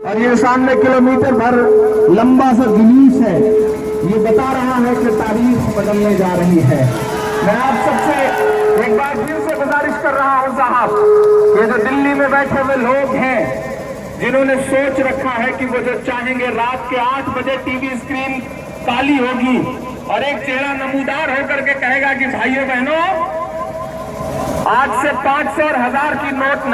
और ये सामने किलोमीटर भर लंबा सा जुलूस है, ये बता रहा है कि तारीख बदलने जा रही है। मैं आप सबसे एक बार फिर से गुजारिश कर रहा हूं साहब, ये जो दिल्ली में बैठे हुए लोग हैं जिन्होंने सोच रखा है कि वो जो चाहेंगे रात के 8 बजे टीवी स्क्रीन काली होगी और एक चेहरा नमूदार होकर के कहेगा कि भाइयों बहनों आज से 500 और 1000 की नोट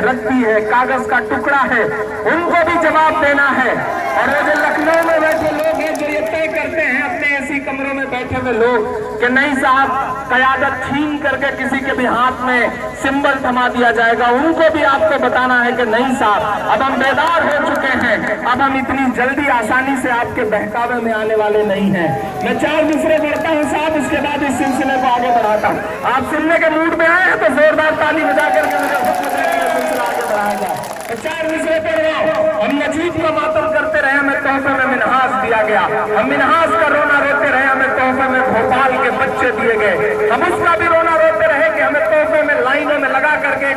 रखती है, कागज का टुकड़ा है, उनको भी जवाब देना है। और वो जो लखनऊ में बैठे लोग हैं जो ये तय करते हैं अपने ऐसी कमरों में बैठे हुए लोग कि नहीं साहब क़यादत छीन करके किसी के भी हाथ में सिंबल थमा दिया जाएगा, उनको भी आपको बताना है कि नहीं साहब अब हम बेदार हो चुके हैं, अब हम इतनी जल्दी आसानी से आपके बहकावे में आने वाले नहीं हैं। मैं 4 दूसरे पढ़ता हूँ साहब, उसके बाद इस सिलसिले को आगे बढ़ाता हूँ। आप सुनने के मूड में आए हैं तो जोरदार ताली बजा करके मुझे सिलसिला आगे बढ़ाया जाए। 4 दूसरे पढ़ रहा हूँ। हम मजीद का मातम करते रहे, हमें तोहफे में मिन्हास दिया गया, हम मिन्हास का रोना रोते रहे, हमें तोहफे में भोपाल के बच्चे दिए गए, हम उसका भी रोना रोते रहे कि हमें तोहफे में लाइनों में लगा करके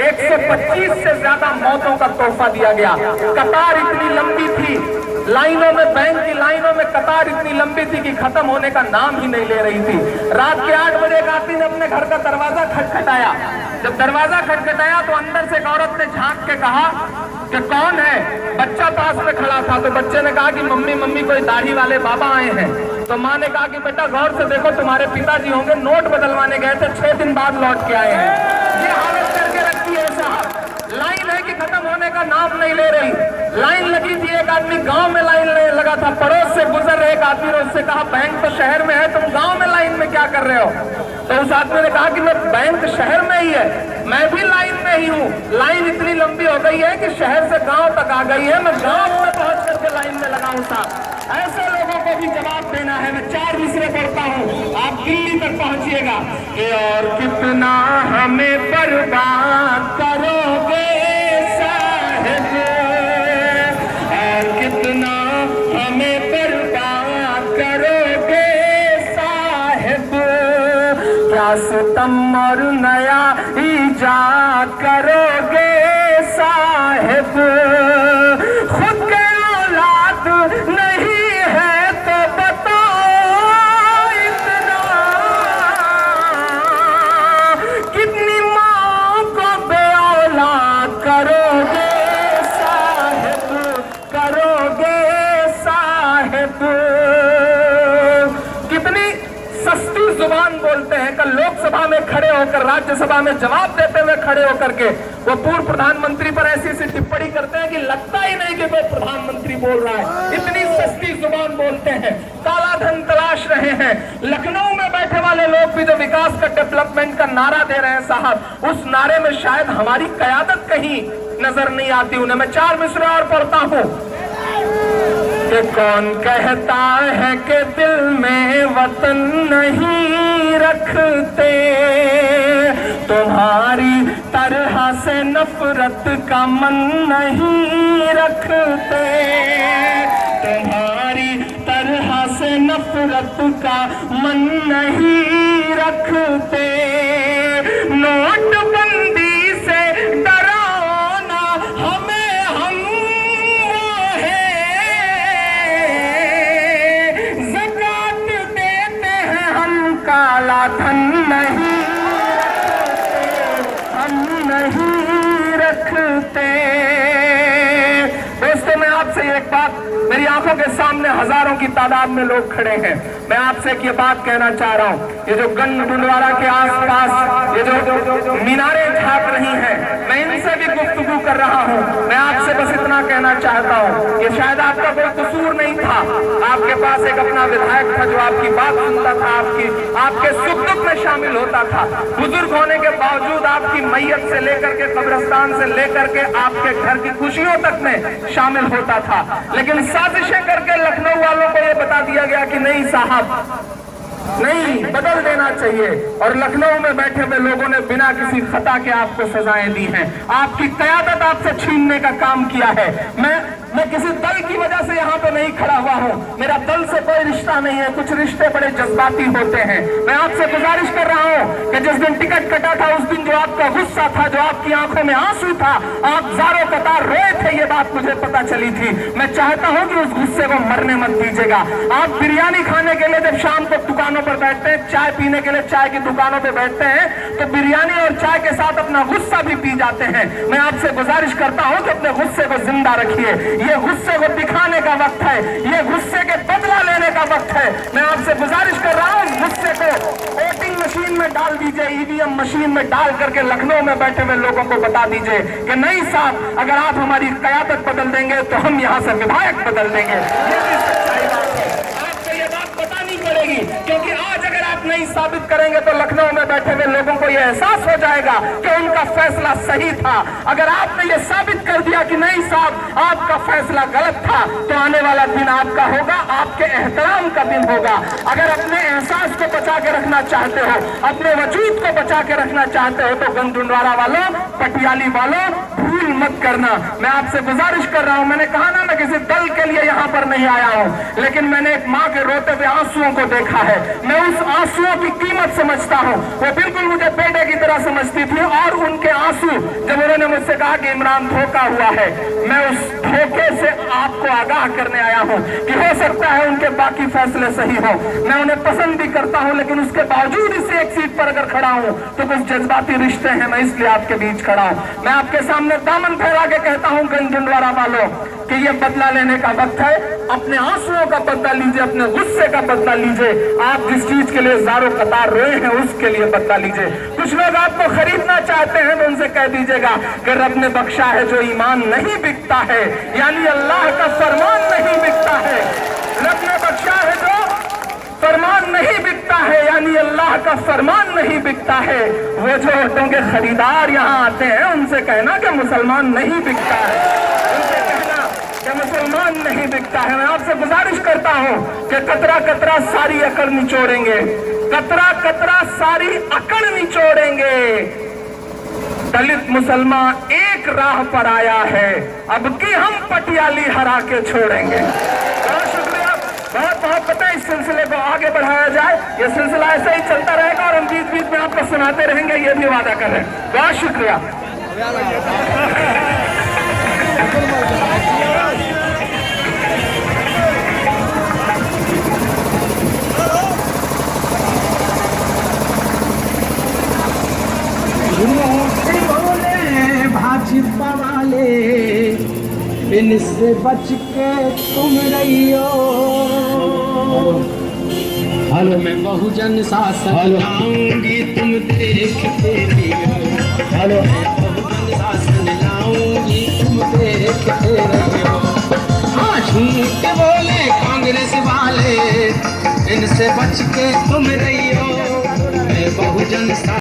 125 से ज्यादा मौतों का तोहफा दिया गया। कतार इतनी लंबी थी लाइनों में, बैंक की लाइनों में कतार इतनी लंबी थी कि खत्म होने का नाम ही नहीं ले रही थी। रात के 8 बजे एक आदमी ने अपने घर का दरवाजा खटखटाया। जब दरवाजा खटखटाया तो अंदर से एक औरत ने झांक के कहा कि कौन है। बच्चा पास में खड़ा था तो बच्चे ने कहा कि मम्मी मम्मी कोई दाढ़ी वाले बाबा आए हैं। तो माँ ने कहा कि बेटा गौर से देखो तुम्हारे पिताजी होंगे, नोट बदलवाने गए थे, 6 दिन बाद लौट के आए हैं। ये हालत करके रखी है साहब। लाइन है कि खत्म होने का नाम नहीं ले रही। लाइन लगी थी, एक आदमी गांव में लाइन लगा था, पड़ोस से गुजर रहे एक आदमी ने उससे कहा बैंक तो शहर में है, तुम गांव में लाइन में क्या कर रहे हो। तो उस आदमी ने कहा कि मैं बैंक शहर में ही है, मैं भी लाइन में ही हूँ, लाइन इतनी लंबी हो गई है कि शहर से गांव तक आ गई है, मैं गांव में पहुंच करके लाइन में लगा हूँ साहब। ऐसे लोगों को भी जवाब देना है। मैं 4 दूसरे पढ़ता हूँ, आप दिल्ली तक पहुंचिएगा। और कितना हमें बर्बाद करोगे साहिब, और कितना हमें बर्बाद करोगे साहिब, क्या सितम और नया ईजाद करोगे साहिब, खुद के औलाद नहीं है तो बताओ इतना, कितनी माँ को बे औलाद करोगे साहिब, करोगे साहिब। कितनी सस्ती जुबान बोलते हैं। कल लोकसभा में खड़े होकर, राज्यसभा में जवाब देते हुए खड़े होकर के वो पूर्व प्रधानमंत्री पर ऐसी टिप्पणी करते हैं कि लगता ही नहीं कि वो प्रधानमंत्री बोल रहा है। इतनी सस्ती जुबान बोलते हैं, काला धन तलाश रहे हैं। लखनऊ में बैठे वाले लोग भी जो विकास का, डेवलपमेंट का नारा दे रहे हैं साहब, उस नारे में शायद हमारी क़यादत कहीं नजर नहीं आती उन्हें। मैं 4 मिसरे और पढ़ता हूँ कि कौन कहता है कि दिल में वतन नहीं रखते, तुम्हारी तरह से नफरत का मन नहीं रखते, तुम्हारी तरह से नफरत का मन नहीं रखते, नोटबंदी से डरो ना हमें, हम वो हैं, ज़कात देते हैं हम, काला धन नहीं नहीं रखते। दोस्तों मैं आपसे एक बात, मेरी आंखों के सामने हजारों की तादाद में लोग खड़े हैं, मैं आपसे एक ये बात कहना चाह रहा हूँ। ये जो गंज गुरुद्वारा के आसपास ये जो मीनारें झांक रही हैं, मैं इनसे भी गुफ्तगू कर रहा हूँ। मैं आपसे बस इतना कहना चाहता हूँ, ये शायद आपका कोई कसूर नहीं था, आपके पास एक अपना विधायक था जो आपकी बात सुनता था, आपके सुख दुख में शामिल होता था, बुजुर्ग होने के बावजूद आपकी मैयत से लेकर के कब्रिस्तान से लेकर के आपके घर की खुशियों तक में शामिल होता था। लेकिन साजिशें करके लखनऊ वालों को यह बता दिया गया कि नहीं साहब नहीं, बदल देना चाहिए। और लखनऊ में बैठे हुए लोगों ने बिना किसी खता के आपको सजाएं दी हैं, आपकी क़यादत आपसे छीनने का काम किया है। मैं किसी दल की वजह से यहाँ पे नहीं खड़ा हुआ हूँ, मेरा दल से कोई रिश्ता नहीं है। कुछ रिश्ते बड़े जज्बाती होते हैं। मैं आपसे गुजारिश कर रहा हूँ कि जिस दिन टिकट कटा था उस दिन जो आपका गुस्सा था, जो आपकी आंखों में आंसू था, आप ज़ारों कतार रोए थे, ये बात मुझे पता चली थी। मैं चाहता हूँ कि उस गुस्से को मरने मत दीजिएगा। आप बिरयानी खाने के लिए जब शाम को दुकानों पर बैठते हैं, चाय पीने के लिए चाय की दुकानों पर बैठते हैं, तो बिरयानी और चाय के साथ अपना गुस्सा भी पी जाते हैं। मैं आपसे गुजारिश करता हूँ कि अपने गुस्से को जिंदा रखिए। ये गुस्से को दिखाने का वक्त है, ये गुस्से के बदला लेने का वक्त है। मैं आपसे गुजारिश कर रहा हूँ, इस गुस्से को वोटिंग मशीन में डाल दीजिए, ईवीएम मशीन में डाल करके लखनऊ में बैठे हुए लोगों को बता दीजिए कि नहीं साहब, अगर आप हमारी क़यादत बदल देंगे तो हम यहाँ से विधायक बदल देंगे। ये भी सच्चाई बात है, आपको ये बात बतानी पड़ेगी, क्योंकि आज अगर आप नहीं साबित करेंगे तो लखनऊ में बैठे हुए लोगों को यह एहसास हो जाएगा कि उनका फैसला सही था। अगर आपने ये साबित कर दिया कि नहीं साहब आपका फैसला गलत था, तो आने वाला दिन आपका होगा, आपके एहतराम का दिन होगा। अगर अपने एहसास को बचा के रखना चाहते हो, अपने वजूद को बचा के रखना चाहते हो, तो गंजुंडवारा वालों, पटियाली वालों, भूल मत करना। मैं आपसे गुजारिश कर रहा हूं, मैंने कहा ना मैं किसी दल के लिए यहां पर नहीं आया हूं, लेकिन मैंने एक मां के रोते हुए आंसुओं को देखा है। मैं उस आंसुओं की कीमत समझता हूं। वो बिल्कुल मुझे बेटे की तरह समझती थी, और उनके आंसू जब उन्होंने मुझसे कहा कि इमरान धोखा हुआ है, मैं उस धोखे से आपको आगाह करने आया हूं कि हो सकता है उनके बाकी फैसले सही हो। मैं उन्हें पसंद भी करता हूं, लेकिन उसके बावजूद इस एक सीट पर अगर खड़ा हूं तो कुछ जज्बाती रिश्ते हैं, मैं इसलिए आपके बीच खड़ा हूं। मैं आपके सामने दामन फैला के कहता हूं गंजुंडवारा वालों कि ये बदला लेने का वक्त है। अपने आंसुओं का बदला लीजिए, अपने गुस्से का बदला लीजिए। आप जिस चीज के लिए ज़ारों कतार रोए हैं उसके लिए बदला लीजिए। कुछ लोग आपको खरीदना चाहते हैं तो उनसे कह दीजिएगा कि रब ने बख्शा है जो ईमान नहीं बिकता है, यानी अल्लाह का फरमान नहीं बिकता है। रब ने बख्शा है जो फरमान नहीं बिकता है, यानी अल्लाह का फरमान नहीं बिकता है। वो जो ऑटो के खरीदार यहाँ आते हैं उनसे कहना कि मुसलमान नहीं बिकता है, उनसे कहना कि मुसलमान नहीं बिकता है। मैं आपसे गुजारिश करता हूँ कि कतरा कतरा सारी अकड़ निचोड़ेंगे, कतरा कतरा सारी अकड़ निचोड़ेंगे। दलित मुसलमान एक राह पर आया है, अब की हम पटियाली हरा के छोड़ेंगे। बहुत शुक्रिया, बहुत बहुत पता है। इस सिलसिले को आगे बढ़ाया जाए, ये सिलसिला ऐसे ही चलता रहेगा और हम बीच बीच में आपको सुनाते रहेंगे, ये भी वादा कर रहे हैं। बहुत शुक्रिया। भाजपा वाले इनसे बच के तुम रहियो। हेलो, मैं बहुजन शासन लाऊंगी तुम देखते रहियो। हेलो, मैं बहुजन शासन लाऊंगी तुम देखते रहियो। हाँ, झूठ बोले कांग्रेस वाले, इनसे बच के तुम रहियो। मैं बहुजन